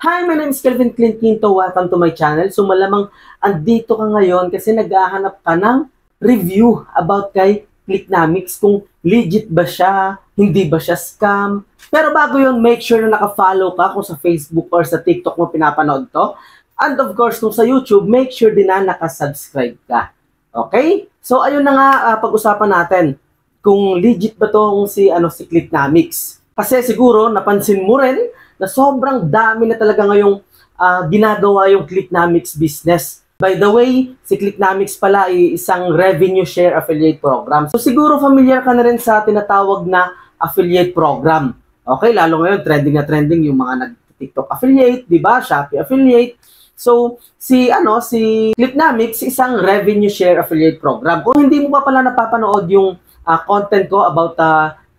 Hi, my name is Kelvin Clint Quinto. Welcome to my channel. So malamang andito ka ngayon kasi naghahanap ka ng review about kay Clicknamics, kung legit ba siya, hindi ba siya scam. Pero bago yun, make sure na naka-follow ka kung sa Facebook or sa TikTok mo pinapanood to. And of course, kung sa YouTube, make sure din na naka-subscribe ka. Okay? So ayun na nga, pag-usapan natin kung legit ba tong si Clicknamics. Kasi siguro napansin mo rin na sobrang dami na talaga ngayong ginagawa yung Clicknamics business. By the way, si Clicknamics pala ay isang revenue share affiliate program. So siguro familiar ka na rin sa tinatawag na affiliate program. Okay, lalo ngayon trending na trending yung mga nag-TikTok affiliate, 'di ba? Shopee affiliate. So si Clicknamics isang revenue share affiliate program. Kung hindi mo pa pala napapanood yung content ko about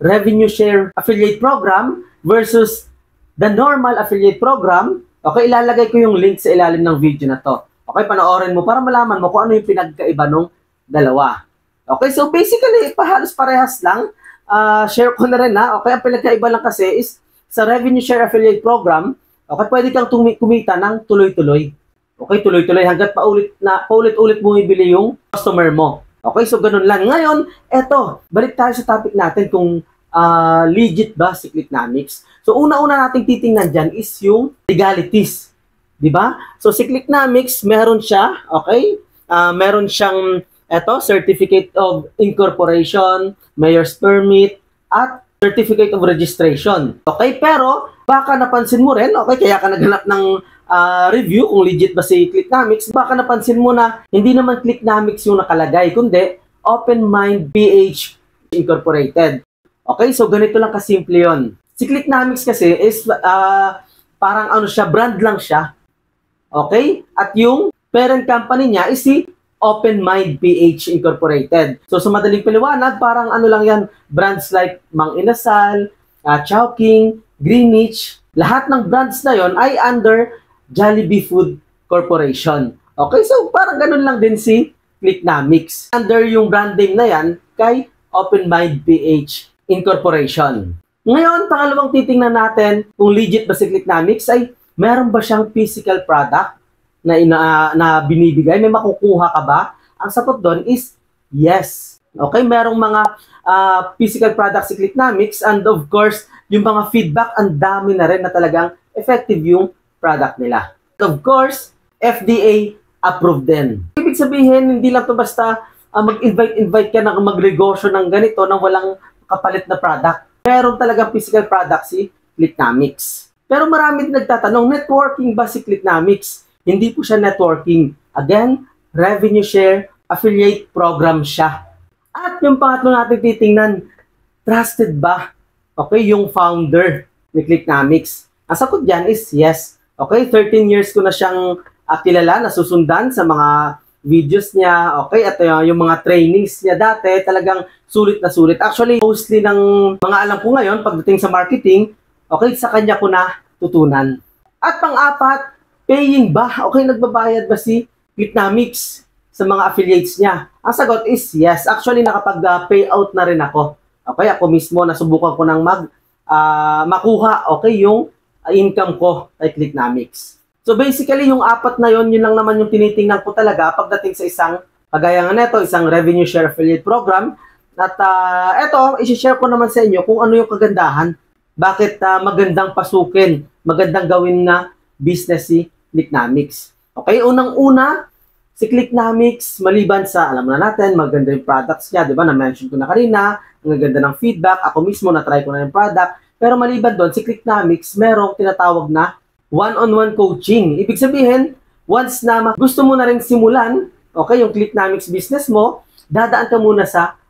revenue share affiliate program versus the normal affiliate program, okay, ilalagay ko yung link sa ilalim ng video na to. Okay, panoorin mo para malaman mo kung ano yung pinagkaiba ng dalawa. Okay, so basically, halos parehas lang. Share ko na rin ha. Okay, ang pinagkaiba lang kasi is sa revenue share affiliate program, okay, pwede kang kumita ng tuloy-tuloy. Okay, tuloy-tuloy hanggat paulit-ulit bumibili yung customer mo. Okay, so ganun lang. Ngayon, eto, balik tayo sa topic natin kung legit ba si Clicknamics. So una-una nating titingnan dyan is yung legalities, di ba? So si Clicknamics, meron siya, okay? Meron siyang Certificate of Incorporation, Mayor's Permit, at Certificate of Registration. Okay, pero baka napansin mo rin, okay, kaya ka naghanap ng review kung legit ba si Clicknamics, baka napansin mo na hindi naman Clicknamics yung nakalagay, kundi Open Mind PH Incorporated. Okay, so ganito lang kasimple yun. Si Clicknamics kasi is parang brand lang siya. Okay? At yung parent company niya is si Open Mind PH Incorporated. So sa madaling paliwanag, parang lang yan, brands like Mang Inasal, Chowking, Greenwich, lahat ng brands na yon ay under Jollibee Food Corporation. Okay, so parang ganun lang din si Clicknamics. Under yung branding na yan kay Open Mind PH Incorporation. Ngayon, pangalawang titingnan natin kung legit ba si Clicknamics ay meron ba siyang physical product na binibigay? May makukuha ka ba? Ang sagot doon is yes. Okay, merong mga physical product si Clicknamics, and of course, yung mga feedback, ang dami na rin na talagang effective yung product nila. Of course, FDA approved din. Ibig sabihin, hindi lang to basta mag-invite ka na magnegosyo ng ganito nang walang kapalit na product. Meron talagang physical product si Clicknamics. Pero marami din nagtatanong, networking ba si Clicknamics? Hindi po siya networking. Again, revenue share affiliate program siya. At yung pangatlo natin titingnan, trusted ba? Okay, yung founder ni Clicknamics. Ang sagot dyan is yes. Okay, 13 years ko na siyang kilala, nasusundan sa mga videos niya, okay, at yung mga trainings niya dati, talagang sulit na sulit. Actually, mostly ng mga alam ko ngayon, pagdating sa marketing, okay, sa kanya ko na tutunan. At pang-apat, paying ba? Okay, nagbabayad ba si Clicknamics sa mga affiliates niya? Ang sagot is yes. Actually, nakapag-payout na rin ako. Okay, ako mismo, nasubukan ko ng makuha, okay, yung income ko kay Clicknamics. So basically, yung apat na yun lang naman yung tinitingnan ko talaga pagdating sa isang, kagaya nga neto, isang revenue share affiliate program. At eto, isi-share ko naman sa inyo kung ano yung kagandahan. Bakit magandang pasukin, magandang gawin na business si Clicknamics. Okay, unang-una, si Clicknamics, maliban sa, alam na natin, maganda yung products niya, di ba? Na-mention ko na kanina, ang ganda ng feedback, ako mismo na-try ko na yung product. Pero maliban doon, si Clicknamics, merong tinatawag na one-on-one coaching. Ibig sabihin, once na gusto mo na rin simulan, okay, yung Clicknamics business mo, dadaan ka muna sa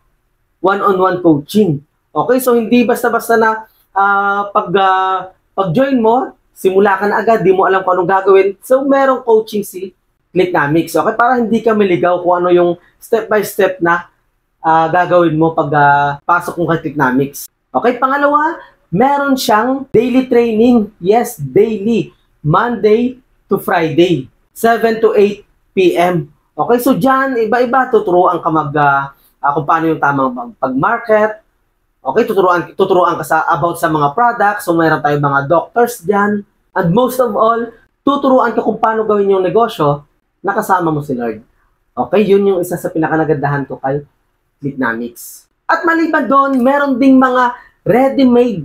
one-on-one coaching. Okay, so hindi basta-basta na pag-join mo, simula ka na agad, di mo alam kung anong gagawin. So, merong coaching si Clicknamics. Okay, para hindi ka maligaw kung ano yung step-by-step na gagawin mo pag pasok mo kay Clicknamics. Okay, pangalawa, meron siyang daily training. Yes, daily. Monday to Friday. 7 to 8 p.m. Okay, so dyan, iba-iba, tuturuan ka kung paano yung tamang pag-market. Okay, tuturuan ka about sa mga products. So, mayroon tayong mga doctors dyan. And most of all, tuturuan ka kung paano gawin yung negosyo na kasama mo si Lord. Okay, yun yung isa sa pinakanagandahan ko kay Clicknomics. At maliban doon, meron ding mga ready-made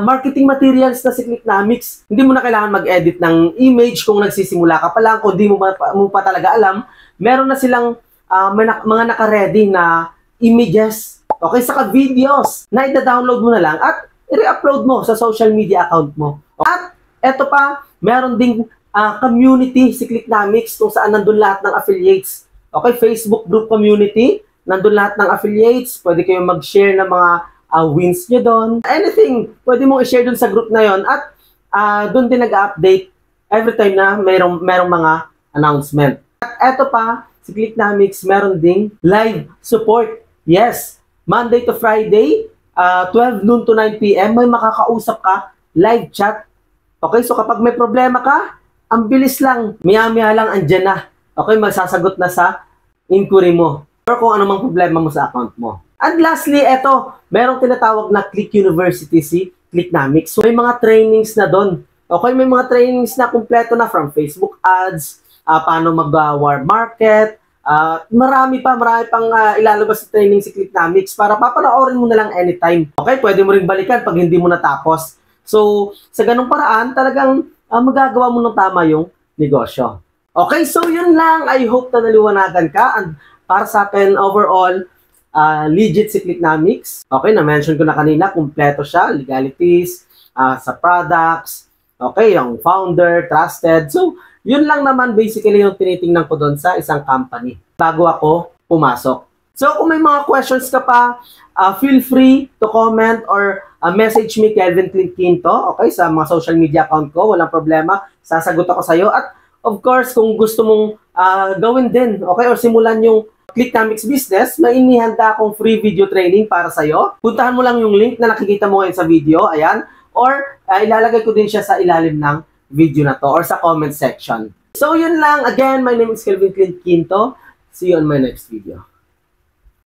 marketing materials na si Clicknomics. Hindi mo na kailangan mag-edit ng image kung nagsisimula ka pa lang, kung di mo pa talaga alam. Meron na silang mga naka-ready na images, okay, saka videos na ida-download mo na lang at i-upload mo sa social media account mo. At eto pa, meron ding community si Clicknomics kung saan nandun lahat ng affiliates. Okay, Facebook group community, nandun lahat ng affiliates, pwede kayong mag-share ng mga wins nyo doon. Anything, pwede mong i-share doon sa group na yon at doon din nag-update every time na merong mga announcement. At eto pa, si Clicknomics meron ding live support. Yes, Monday to Friday, 12 noon to 9 p.m. may makakausap ka, live chat. Okay, so kapag may problema ka, ang bilis lang, maya-maya lang andyan na. Okay, magsasagot na sa inquiry mo or kung ano mang problema mo sa account mo. And lastly, eto, merong tinatawag na Click University si Clicknomics. So, may mga trainings na doon. Okay, may mga trainings na kumpleto na from Facebook ads, paano mag-warm market, marami pang ilalabas sa training si Clicknomics para papanoorin mo na lang anytime. Okay, pwede mo rin balikan pag hindi mo natapos. So, sa ganung paraan, talagang magagawa mo ng tama yung negosyo. Okay, so yun lang. I hope na naliwanagan ka. And para sa akin, overall, legit si Clicknomics. Okay, na-mention ko na kanina, kumpleto siya, legalities, sa products, okay, yung founder, trusted. So, yun lang naman basically yung tinitingnan ko doon sa isang company bago ako pumasok. So, kung may mga questions ka pa, feel free to comment or message me, Kelvin Clint Quinto, okay, sa mga social media account ko, walang problema, sasagot ako sa'yo. At of course, kung gusto mong gawin din, okay, or simulan yung Clicknomics business, may inihanda akong free video training para sa'yo. Puntahan mo lang yung link na nakikita mo ngayon sa video, ayan, or ilalagay ko din siya sa ilalim ng video na to or sa comment section. So, yun lang. Again, my name is Kelvin Clint Quinto. See you on my next video.